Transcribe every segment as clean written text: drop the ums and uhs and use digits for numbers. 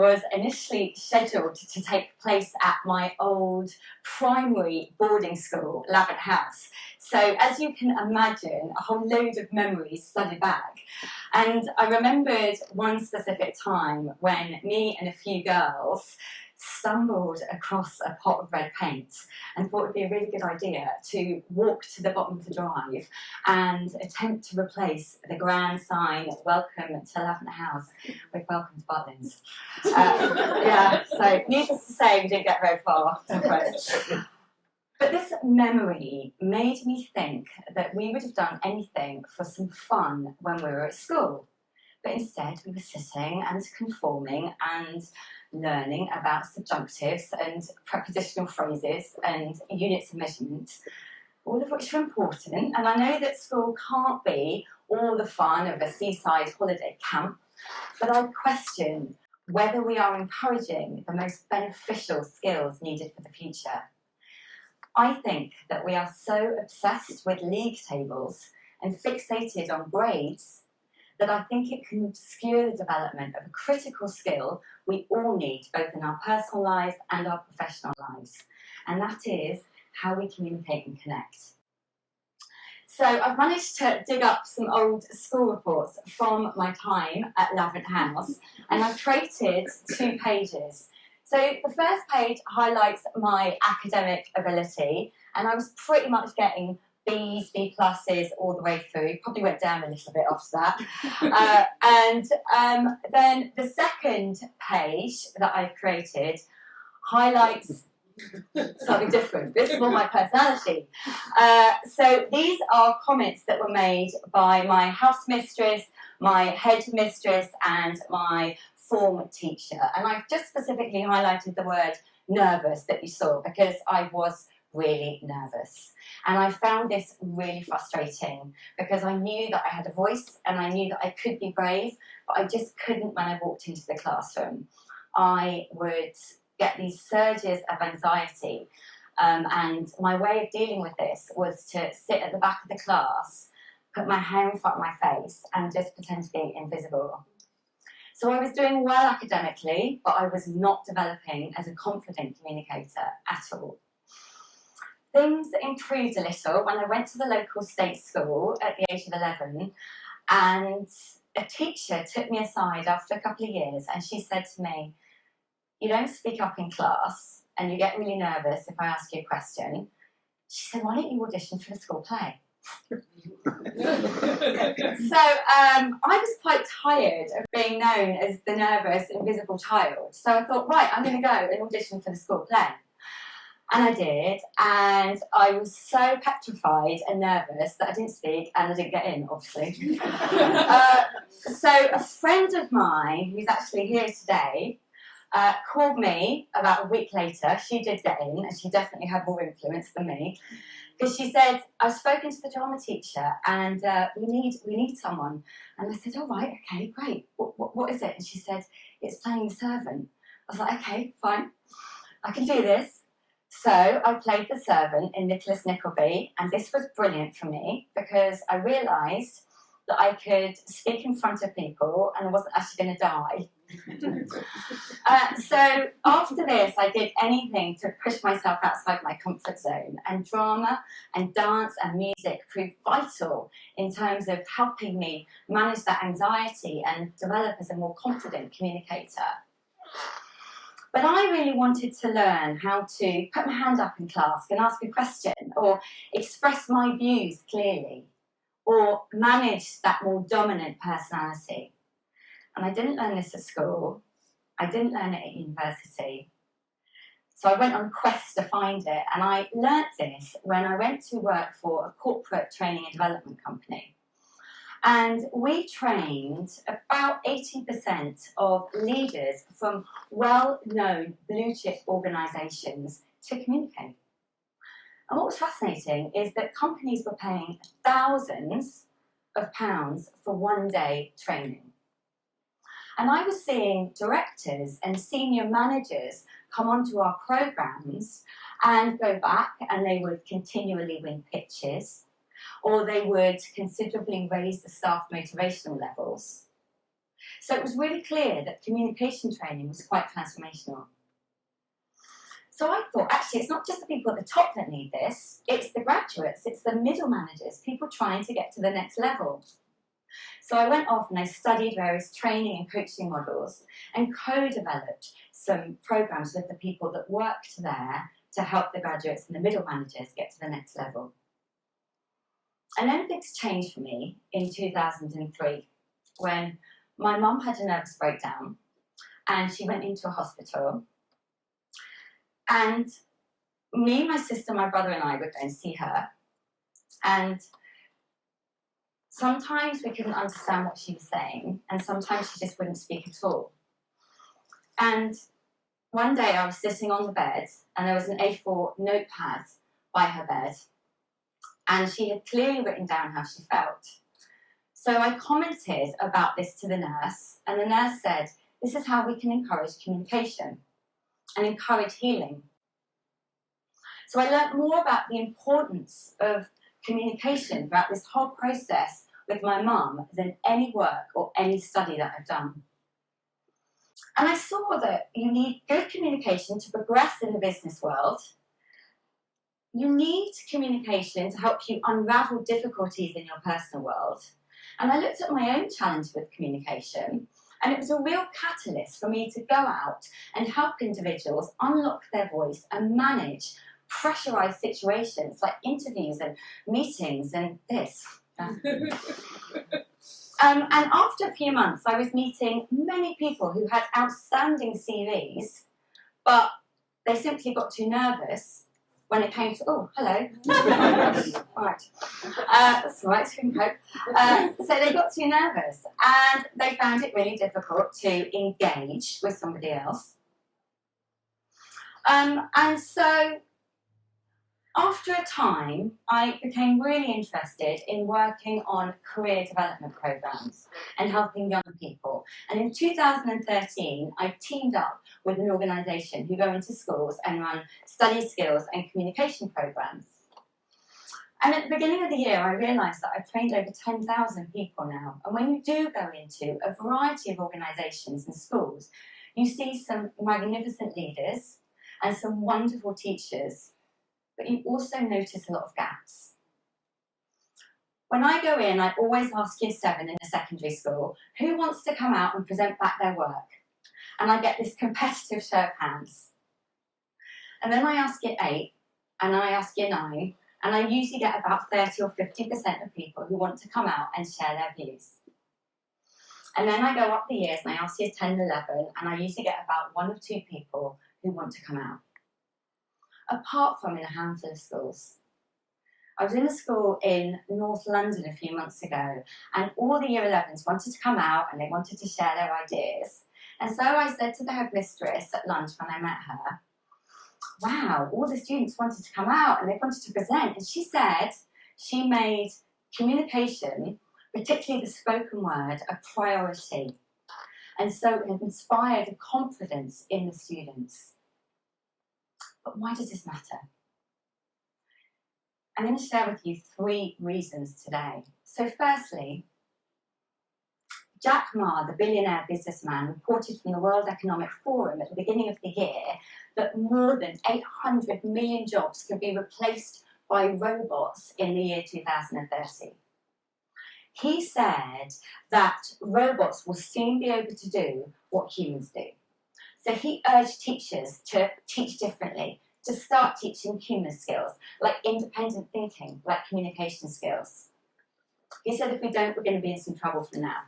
was initially scheduled to take place at my old primary boarding school, Lavant House. So as you can imagine, a whole load of memories flooded back. And I remembered one specific time when me and a few girls stumbled across a pot of red paint and thought it would be a really good idea to walk to the bottom of the drive and attempt to replace the grand sign, welcome to Lavant House, with welcome to Butlins. Yeah, so needless to say, we didn't get very far. But this memory made me think that we would have done anything for some fun when we were at school. But instead, we were sitting and conforming and learning about subjunctives and prepositional phrases and units of measurement, all of which are important. And I know that school can't be all the fun of a seaside holiday camp, but I question whether we are encouraging the most beneficial skills needed for the future. I think that we are so obsessed with league tables and fixated on grades that I think it can obscure the development of a critical skill we all need, both in our personal lives and our professional lives, and that is how we communicate and connect. So I've managed to dig up some old school reports from my time at Lavant House, and I've created 2 pages. So the first page highlights my academic ability, and I was pretty much getting B's, B pluses all the way through. Probably went down a little bit after that. Then the second page that I've created highlights something different. This is more my personality. So these are comments that were made by my house mistress, my head mistress, and my form teacher. And I've just specifically highlighted the word nervous that you saw because I was really nervous. And I found this really frustrating because I knew that I had a voice and I knew that I could be brave, but I just couldn't when I walked into the classroom. I would get these surges of anxiety. And my way of dealing with this was to sit at the back of the class, put my hand in front of my face and just pretend to be invisible. So I was doing well academically, but I was not developing as a confident communicator at all. Things improved a little when I went to the local state school at the age of 11, and a teacher took me aside after a couple of years and she said to me, "You don't speak up in class and you get really nervous if I ask you a question." She said, "Why don't you audition for the school play?" So I was quite tired of being known as the nervous, invisible child. So I thought, right, I'm going to go and audition for the school play. And I did, and I was so petrified and nervous that I didn't speak and I didn't get in, obviously. So a friend of mine, who's actually here today, called me about a week later. She did get in, and she definitely had more influence than me. Because she said, "I've spoken to the drama teacher and we need someone." And I said, "All right, okay, great. What is it?" And she said, "It's playing the servant." I was like, "Okay, fine. I can do this." So I played the servant in Nicholas Nickleby, and this was brilliant for me because I realised that I could speak in front of people and I wasn't actually going to die. So after this, I did anything to push myself outside my comfort zone, and drama and dance and music proved vital in terms of helping me manage that anxiety and develop as a more confident communicator. But I really wanted to learn how to put my hand up in class and ask a question, or express my views clearly, or manage that more dominant personality. And I didn't learn this at school. I didn't learn it at university. So I went on a quest to find it, and I learnt this when I went to work for a corporate training and development company. And we trained about 80% of leaders from well-known blue-chip organisations to communicate. And what was fascinating is that companies were paying thousands of pounds for one-day training. And I was seeing directors and senior managers come onto our programmes and go back, and they would continually win pitches, or they would considerably raise the staff motivational levels. So it was really clear that communication training was quite transformational. So I thought, actually, it's not just the people at the top that need this, it's the graduates, it's the middle managers, people trying to get to the next level. So I went off and I studied various training and coaching models and co-developed some programs with the people that worked there to help the graduates and the middle managers get to the next level. And then things changed for me in 2003 when my mum had a nervous breakdown and she went into a hospital. And me, my sister, my brother and I would go and see her. And sometimes we couldn't understand what she was saying, and sometimes she just wouldn't speak at all. And one day I was sitting on the bed, and there was an A4 notepad by her bed, and she had clearly written down how she felt. So I commented about this to the nurse, and the nurse said, this is how we can encourage communication and encourage healing. So I learnt more about the importance of communication throughout this whole process with my mum than any work or any study that I've done. And I saw that you need good communication to progress in the business world. You need communication to help you unravel difficulties in your personal world. And I looked at my own challenge with communication, and it was a real catalyst for me to go out and help individuals unlock their voice and manage pressurized situations like interviews and meetings and this. And after a few months, I was meeting many people who had outstanding CVs, but they simply got too nervous when it came to, oh, hello. Right. That's right, we can cope. So they got too nervous and they found it really difficult to engage with somebody else. And so after a time, I became really interested in working on career development programs and helping young people. And in 2013, I teamed up with an organisation who go into schools and run study skills and communication programs. And at the beginning of the year, I realised that I've trained over 10,000 people now. And when you do go into a variety of organisations and schools, you see some magnificent leaders and some wonderful teachers, but you also notice a lot of gaps. When I go in, I always ask Year 7 in a secondary school, who wants to come out and present back their work? And I get this competitive show of hands. And then I ask Year 8, and I ask Year 9, and I usually get about 30 or 50% of people who want to come out and share their views. And then I go up the years and I ask Year 10 and 11, and I usually get about 1 or 2 people who want to come out. Apart from in a handful of schools. I was in a school in North London a few months ago, and all the Year 11s wanted to come out and they wanted to share their ideas. And so I said to the headmistress at lunch when I met her, wow, all the students wanted to come out and they wanted to present. And she said she made communication, particularly the spoken word, a priority. And so it inspired a confidence in the students. But why does this matter? I'm going to share with you 3 reasons today. So firstly, Jack Ma, the billionaire businessman, reported from the World Economic Forum at the beginning of the year that more than 800 million jobs could be replaced by robots in the year 2030. He said that robots will soon be able to do what humans do. So he urged teachers to teach differently, to start teaching human skills, like independent thinking, like communication skills. He said if we don't, we're going to be in some trouble for now.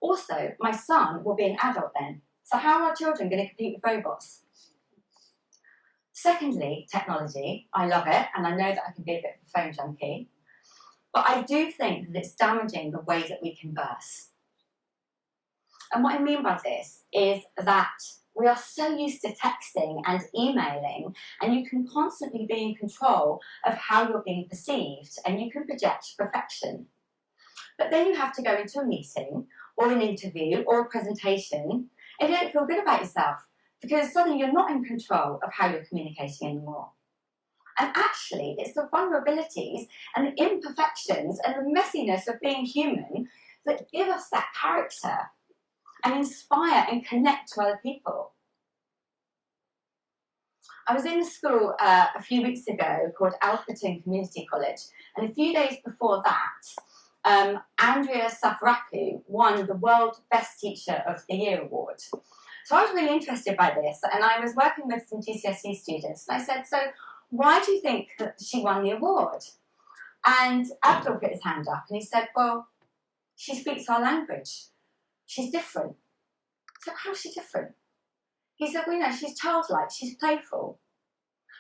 Also, my son will be an adult then, so how are our children going to compete with robots? Secondly, technology. I love it, and I know that I can be a bit of a phone junkie, but I do think that it's damaging the way that we converse. And what I mean by this is that we are so used to texting and emailing, and you can constantly be in control of how you're being perceived, and you can project perfection. But then you have to go into a meeting, or an interview, or a presentation, and you don't feel good about yourself, because suddenly you're not in control of how you're communicating anymore. And actually, it's the vulnerabilities and the imperfections and the messiness of being human that give us that character and inspire and connect to other people. I was in a school a few weeks ago called Alfreton Community College, and a few days before that, Andrea Safraku won the World Best Teacher of the Year award. So I was really interested by this, and I was working with some GCSE students, and I said, so why do you think that she won the award? And Abdul put his hand up, and he said, well, she speaks our language. She's different. So how's she different? He said, well, she's childlike, she's playful.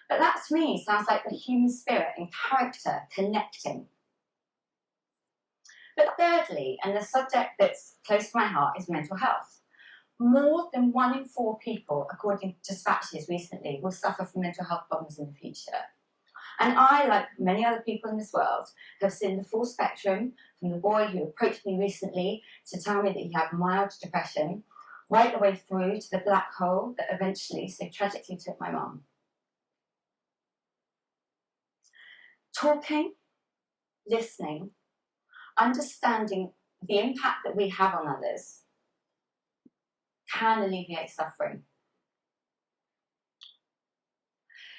But that to me sounds like the human spirit and character connecting. But thirdly, and the subject that's close to my heart, is mental health. More than 1 in 4 people, according to Dispatches recently, will suffer from mental health problems in the future. And I, like many other people in this world, have seen the full spectrum, from the boy who approached me recently to tell me that he had mild depression, right the way through to the black hole that eventually so tragically took my mum. Talking, listening, understanding the impact that we have on others can alleviate suffering.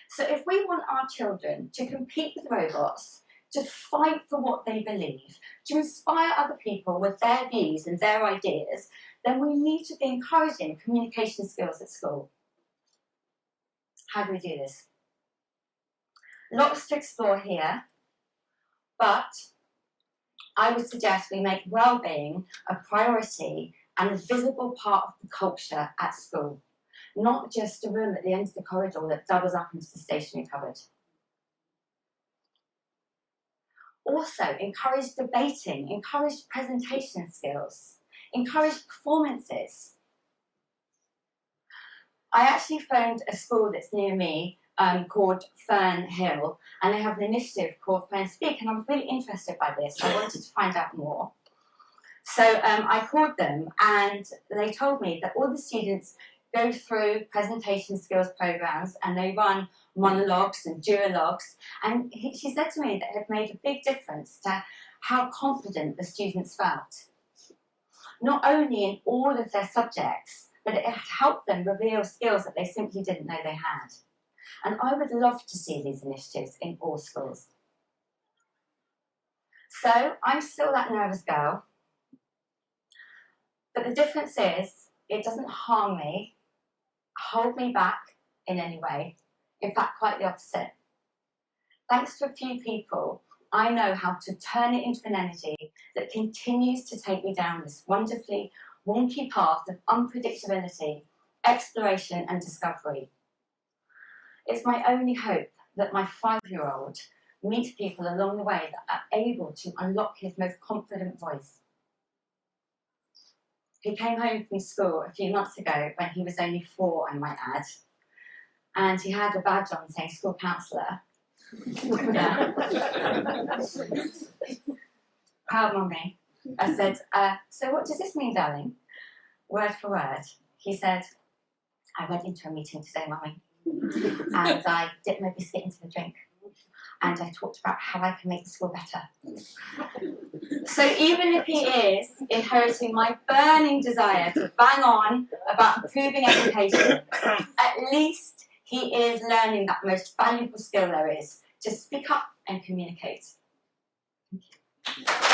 So if we want our children to compete with robots, to fight for what they believe, to inspire other people with their views and their ideas, then we need to be encouraging communication skills at school. How do we do this? Lots to explore here, but I would suggest we make well-being a priority and a visible part of the culture at school, not just a room at the end of the corridor that doubles up into the stationery cupboard. Also, encourage debating, encourage presentation skills, encourage performances. I actually phoned a school that's near me called Fern Hill, and they have an initiative called Fern Speak, and I'm really interested by this. I wanted to find out more. So I called them, and they told me that all the students go through presentation skills programs, and they run monologues and duologues, and she said to me that it had made a big difference to how confident the students felt. Not only in all of their subjects, but it had helped them reveal skills that they simply didn't know they had. And I would love to see these initiatives in all schools. So I'm still that nervous girl, but the difference is it doesn't harm me, hold me back in any way. In fact, quite the opposite. Thanks to a few people, I know how to turn it into an energy that continues to take me down this wonderfully wonky path of unpredictability, exploration and discovery. It's my only hope that my 5-year-old meets people along the way that are able to unlock his most confident voice. He came home from school a few months ago when he was only 4, I might add, and he had a badge on saying school counsellor. Yeah. Proud mummy. I said, so what does this mean, darling? Word for word. He said, I went into a meeting today, mummy, and I dipped my biscuit into the drink, and I talked about how I can make the school better. So even if he is inheriting my burning desire to bang on about improving education, at least he is learning that most valuable skill there is, to speak up and communicate. Thank you.